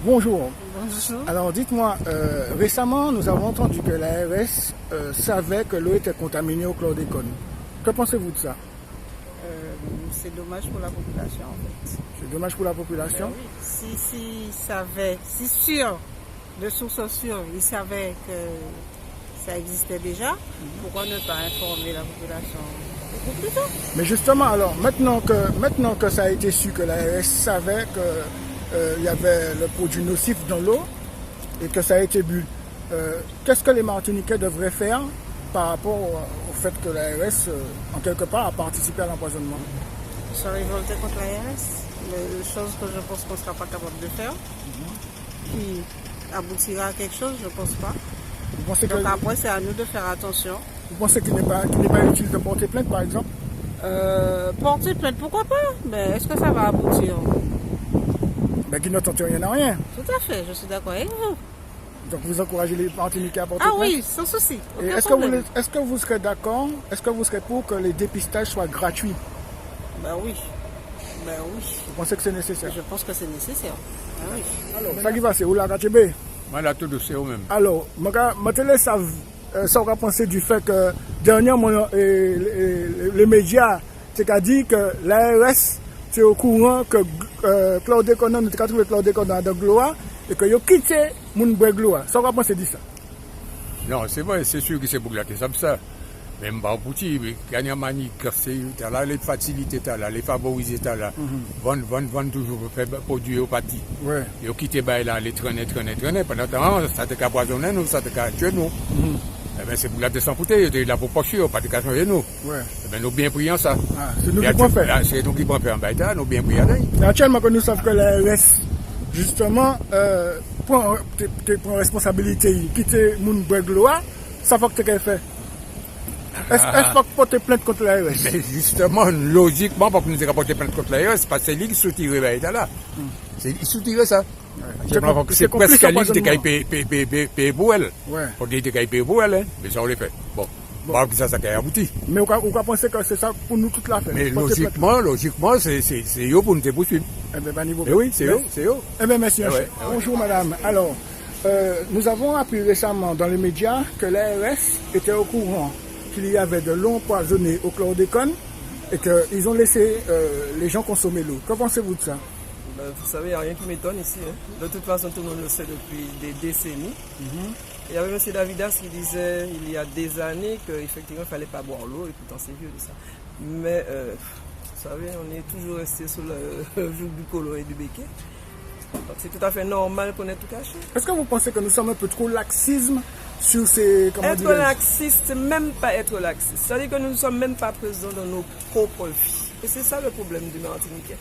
Bonjour. Bonjour. Alors dites-moi, récemment nous avons entendu que l'ARS savait que l'eau était contaminée au chlordécone. Que pensez-vous de ça? C'est dommage pour la population en fait. C'est dommage pour la population. Oui. Si savait, si sûr, de source sûre, ils savaient que ça existait déjà, pourquoi ne pas informer la population beaucoup plus tôt? Mais justement, alors maintenant que ça a été su que l'ARS savait que il y avait le produit nocif dans l'eau et que ça a été bu, qu'est-ce que les Martiniquais devraient faire par rapport au fait que l'ARS, en quelque part, a participé à l'empoisonnement? Je suis révolté contre l'ARS, mais chose que je pense qu'on ne sera pas capable de faire, qui aboutira à quelque chose, je ne pense pas. Vous pensez Donc que, après, c'est à nous de faire attention. vous pensez qu'il n'est pas utile de porter plainte, par exemple? Porter plainte, pourquoi pas? Mais est-ce que ça va aboutir? Ben, qui ne tente rien à rien. Tout à fait, je suis d'accord avec vous. Donc vous encouragez les Martiniquais à porter Ah plainte? oui, sans souci. Et Aucun est-ce problème. que vous serez d'accord, est-ce que vous serez pour que les dépistages soient gratuits? Ben oui. Ben oui. Vous pensez que c'est nécessaire? Je pense que c'est nécessaire. Ah oui. Alors, ça qui va, c'est où la Gatchebe? Voilà, tout doucement même. Alors, ça aura pensé du fait que dernièrement, les médias, c'est qu'à dire que l'ARS, c'est au courant que chlordécone, nous avons trouvé chlordécone dans la gloire et que vous quitté mon gloire. Ça aura pensé de ça. Non, c'est vrai, c'est sûr que c'est pour glater ça. Même pas pour petit, gagnant manique, c'est là, les facilités, là, les favoriser, là, vendre toujours, faire produire au parti. Ouais. Et au quitter, là, les traîner. Pendant ce temps, ça te poisonner nous, ça te tuer nous. Eh bien, c'est pour glater sans bouteille, il est là pour pocher, pas de changer nous. Ouais. Eh bien, nous bien pris en ça. Ah, c'est nous qui pouvons faire. C'est nous qui pouvons faire en baïta, nous bien pris en ça. Mais actuellement, que nous savons que l'ARS, justement, prend responsabilité, quitter mon gloire, ça faut que tu aies fait. Est-ce faut porter plainte contre l'ARS? Mais justement, logiquement, pour que nous ayons porté plainte contre l'ARS, c'est parce que c'est lui qui soutire là. Il soutire ça. C'est presque lui qui a payé pour elle. Ouais. Pour qu'il ait payé pour elle, hein. Mais ça on l'a fait. Bon. Bon, ça a abouti. Mais on va penser que c'est ça pour nous toute la fête. Mais logiquement, c'est eux pour nous poursuivre. Eh bien, niveau. Eh oui, c'est eux. Eh bien, merci. Ouais. Bonjour, madame. Alors, nous avons appris récemment dans les médias que l'ARS était au courant qu'il y avait de l'eau empoisonnée au chlordécone et qu'ils ont laissé les gens consommer l'eau. Que pensez-vous de ça? Ben, vous savez, il n'y a rien qui m'étonne ici. Hein. De toute façon, tout le monde le sait depuis des décennies. Il y avait M. Davidas qui disait il y a des années qu'effectivement, il ne fallait pas boire l'eau, et pourtant c'est vieux de ça. Mais, vous savez, on est toujours resté sous le joug du colo et du béquet. Donc c'est tout à fait normal qu'on ait tout caché. Est-ce que vous pensez que nous sommes un peu trop laxisme sur ces... Être laxiste, même pas être laxiste. C'est-à-dire que nous ne sommes même pas présents dans nos propres vies. Et c'est ça le problème du Martiniquais.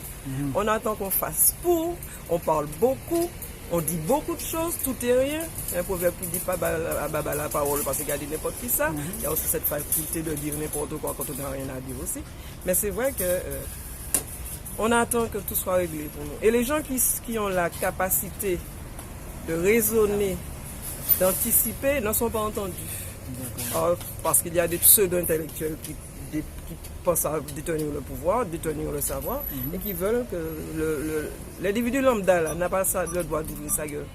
On attend qu'on fasse pour, on parle beaucoup, on dit beaucoup de choses, tout est rien. Il y a un proverbe qui dit pas à la parole parce qu'il y a dit n'importe qui ça. Il y a aussi cette faculté de dire n'importe quoi quand on n'a rien à dire aussi. Mais c'est vrai que on attend que tout soit réglé pour nous. Et les gens qui ont la capacité de raisonner, d'anticiper, ne sont pas entendus. Parce qu'il y a des pseudo-intellectuels qui pensent à détenir le pouvoir, détenir le savoir, et qui veulent que l'individu lambda là, n'a pas le droit d'ouvrir sa gueule.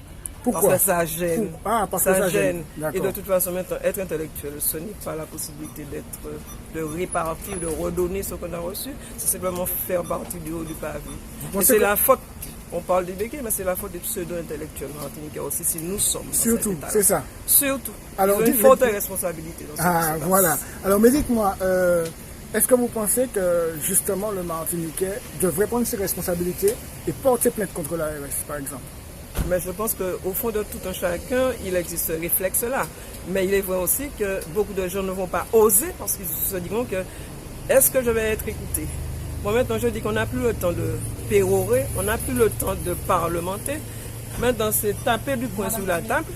Pourquoi? Parce que ça gêne. Parce que ça gêne. Et de toute façon, maintenant, être intellectuel, ce n'est pas la possibilité de répartir, de redonner ce qu'on a reçu, c'est simplement faire partie du haut du pavé. Et c'est la faute, on parle des béquets, mais c'est la faute des pseudo-intellectuels martiniquais aussi, si nous sommes. Surtout, c'est ça. Surtout. Alors, ils ont une forte responsabilité dans ce voilà. Alors, mais dites-moi, est-ce que vous pensez que justement le Martiniquais devrait prendre ses responsabilités et porter plainte contre l'ARS, par exemple? Mais je pense qu'au fond de tout un chacun, il existe ce réflexe-là. Mais il est vrai aussi que beaucoup de gens ne vont pas oser parce qu'ils se diront que est-ce que je vais être écouté? Moi maintenant je dis qu'on n'a plus le temps de pérorer, on n'a plus le temps de parlementer. Maintenant c'est taper du poing sur la table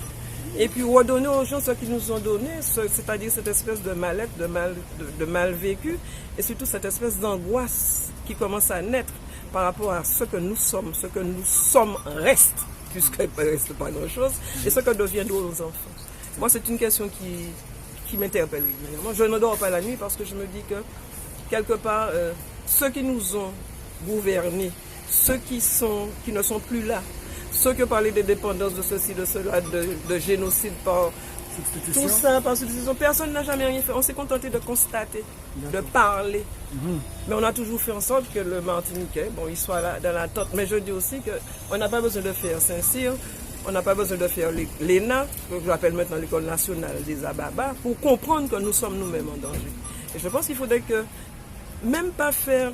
et puis redonner aux gens ce qu'ils nous ont donné, c'est-à-dire cette espèce de mal-être, de mal vécu et surtout cette espèce d'angoisse qui commence à naître par rapport à ce que nous sommes reste. Puisqu'il ne reste pas grand-chose, et ce que deviendront nos enfants. Moi, c'est une question qui m'interpelle régulièrement. Je ne dors pas la nuit parce que je me dis que, quelque part, ceux qui nous ont gouvernés, ceux qui ne sont plus là, ceux qui parlaient de dépendance, de ceci, de cela, de génocide par Substitution. tout ça, par substitution, personne n'a jamais rien fait. On s'est contenté de constater, de parler. Mais on a toujours fait en sorte que le Martiniquais, bon, il soit là dans l'attente. Mais je dis aussi qu'on n'a pas besoin de faire Saint-Cyr, on n'a pas besoin de faire l'ENA, que j'appelle maintenant l'École nationale des Ababa, pour comprendre que nous sommes nous-mêmes en danger. Et je pense qu'il faudrait que, même pas faire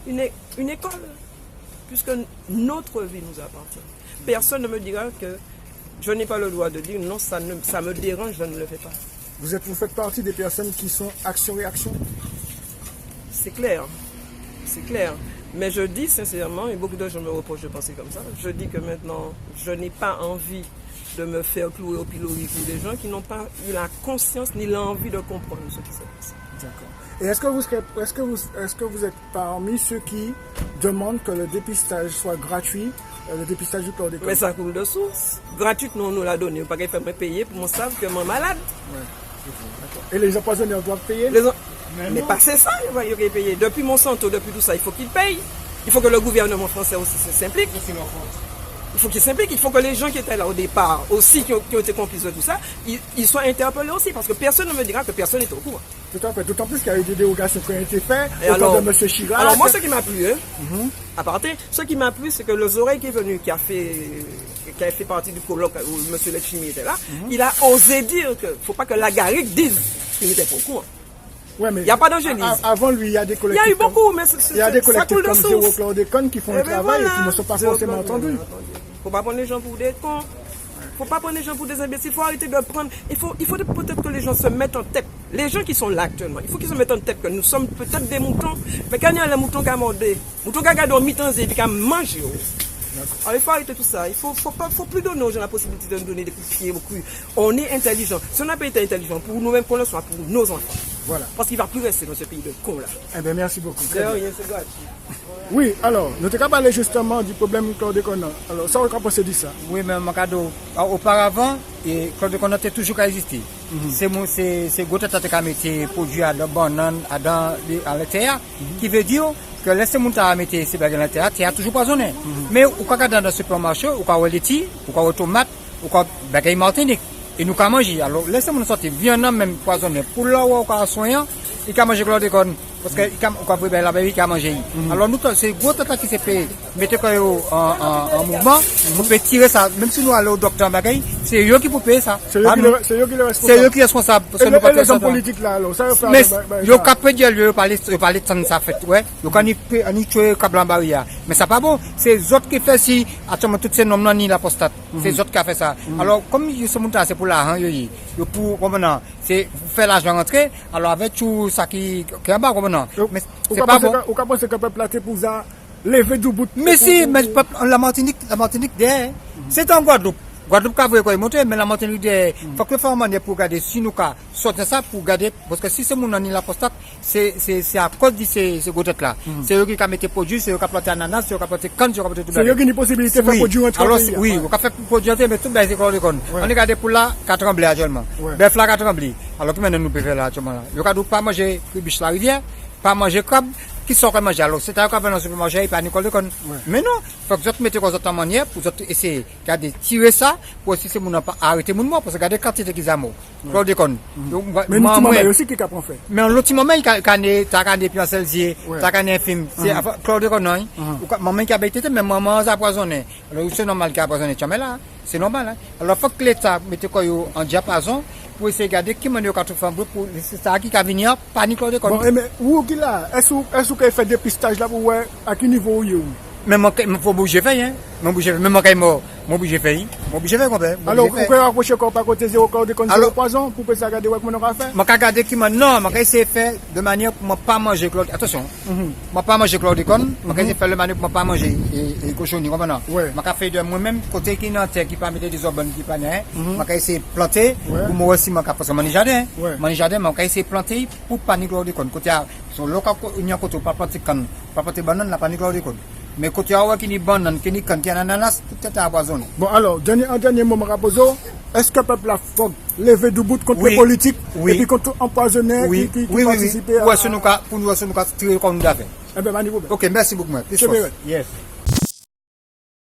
une école, puisque notre vie nous appartient. Personne ne me dira que je n'ai pas le droit de dire non, ça me dérange, je ne le fais pas. Vous faites partie des personnes qui sont action-réaction? C'est clair, c'est clair. Mais je dis sincèrement, et beaucoup de gens me reprochent de penser comme ça, je dis que maintenant, je n'ai pas envie de me faire clouer au pilori pour des gens qui n'ont pas eu la conscience ni l'envie de comprendre ce qui se passe. D'accord. Et est-ce que vous êtes parmi ceux qui demandent que le dépistage soit gratuit, le dépistage du chlordécone? Mais ça coule de source. Gratuitement, on nous l'a donné. Pas qu'il faut me payer pour me savoir que je suis malade. Ouais. D'accord. Et les empoisonneurs doivent payer? Mais pas c'est ça, il va y payer. Depuis Monsanto, depuis tout ça, il faut qu'ils payent. Il faut que le gouvernement français aussi s'implique. Il faut qu'ils s'impliquent. Il faut que les gens qui étaient là au départ, aussi qui ont été complices de tout ça, ils soient interpellés aussi. Parce que personne ne me dira que personne n'est au courant. Tout à fait. D'autant plus qu'il y a eu des dérogations qui ont été faites Et au temps de M. Chirac. Alors moi, ce qui m'a plu, à partir, ce qui m'a plu, c'est que le Zoreille qui est venu, qui a fait partie du colloque où M. Letchimi était là, il a osé dire qu'il ne faut pas que la Garrigue dise qu'il n'était pas au courant. Ouais, mais il n'y a pas d'angélisme. Avant lui, il y a des collectifs. Il y a eu beaucoup, mais il y a des collectifs comme Zéro Chlordécone qui font le travail et qui ne sont pas forcément entendus. Il ne faut pas prendre les gens pour des cons. Il ne faut pas prendre les gens pour des imbéciles. Il faut arrêter de prendre. Il faut peut-être que les gens se mettent en tête. Les gens qui sont là actuellement, il faut qu'ils se mettent en tête que nous sommes peut-être des moutons. Mais quand il y a les moutons qui ont mordé, moutons qui ont gardé en mi-temps et qui ont mangé. Alors il faut arrêter tout ça. Il faut plus donner aux gens la possibilité de nous donner des coups de pied au cul. On est intelligent. Si on n'a pas été intelligent pour nous-mêmes, qu'on le soit pour nos enfants. Voilà. Parce qu'il ne va plus rester dans ce pays de cons là. Eh bien, merci beaucoup. C'est gratuit. Oui, alors, nous t'avons parlé justement du problème chlordécone. Alors, ça, on peut se dire ça. Oui, mais mon cadeau, auparavant, le chlordécone a toujours existé. C'est gros tata qui a mis produit à la banane, à la terre, qui veut dire que laisser mon temps mettre ces bagages à la terre, toujours poisonné. Mais ou quand dans le supermarché, ou quand on laitier, ou quand on tomate, ou quand bagages Martinique, et nous quand manger. Alors laissez moi sortir viande même poisonné pour là ou quand soignant, il quand manger chlordécone parce que quand vous la baby quand manger. Alors nous c'est gros tata qui s'est fait mettre en mouvement, on peut tirer ça même si nous allons au docteur bagaille, c'est eux qui peut payer ça. C'est eux qui est responsable. Parce que nous pas les hommes politiques là alors ça mais yo capé dire parler de ça fait ouais, yo quand ni tuer câble en barrière. Mais ça pas bon, c'est eux autres qui fait si attends tous ces noms non ni la postate. C'est eux autres qui a fait ça. Alors comme ce montant c'est pour l'argent yo pour comment c'est faire l'argent rentrer alors avec tout ça qui en bas comment mais c'est pas bon. Ou comment c'est que peuple là pour ça lever du bout. Mais si mais la Martinique derrière c'est en Guadeloupe qu'a voulu quoi monter mais la Martinique derrière faut que faire manière pour garder si nous ca sortir ça pour garder parce que si c'est mon ni la postate c'est à cause de ces gouttettes là c'est eux qui a mettre produit c'est eux qui a planté ananas c'est eux qui a planté canne c'est eux qui a planté tout c'est eux qui ont une possibilité de faire produire entre alors oui on a fait produire mais tout c'est chlordécone on est gardé pour là 4 tremblés actuellement bœuf là 4 tremblés alors que maintenant nous peut faire là actuellement là yo ka pas manger biche la rivière pas manger crabe qui sont comme manger alors c'est à quand dans le supermarché il pas Nicole de con mais non faut que vous mettez comme autre manière pour essayer garder tirer ça pour si c'est mon pas arrêter mon mort parce que garder quantité qu'ils ont Claude de con mais nous moment aussi qui capon fait mais en l'autre moment il t'as gardé puis en celle-ci t'as gagné un film c'est Claude de con non maman qui a bêté mais maman a poisonné alors c'est normal qu'il a poisonné jamais là c'est normal alors faut que l'état mette quoi en diapason pour essayer de garder qui m'a dit quand tu fais pour c'est ça qui va venir panique de con bon mais où qui là est-ce que fait dépistage là pour voir à quel niveau il est mais moi faut bouger fait hein mon bouger même mon bouger fait combien alors vous pouvez rapprocher encore par côté zéro chlordécone zéro poison pour que ça garder ouais comment on va faire moi regarder qui m'a non moi essayer faire de manière pour moi pas manger chlordécone attention moi pas manger chlordécone moi essayer faire le manière pour moi pas manger et cochonnerie comprends moi fait de moi même côté qui dans terre qui pas mettre des organes qui pas né moi essayer planter pour moi aussi moi parce que mon jardin moi essayer planter pour pas ni chlordécone côté son local il y a côté pas planter canne pas planter banane la pas ni chlordécone mais quand tu as qui ni banane, qui ni canne, qui ananas, tout est empoisonné. Bon alors, dernier moment Raposo, est-ce que le peuple a faut lever du bout contre les politiques et puis contre empoisonnés qui participent pour nous tirer comme nous avons. Eh bien, OK, merci beaucoup. Yes.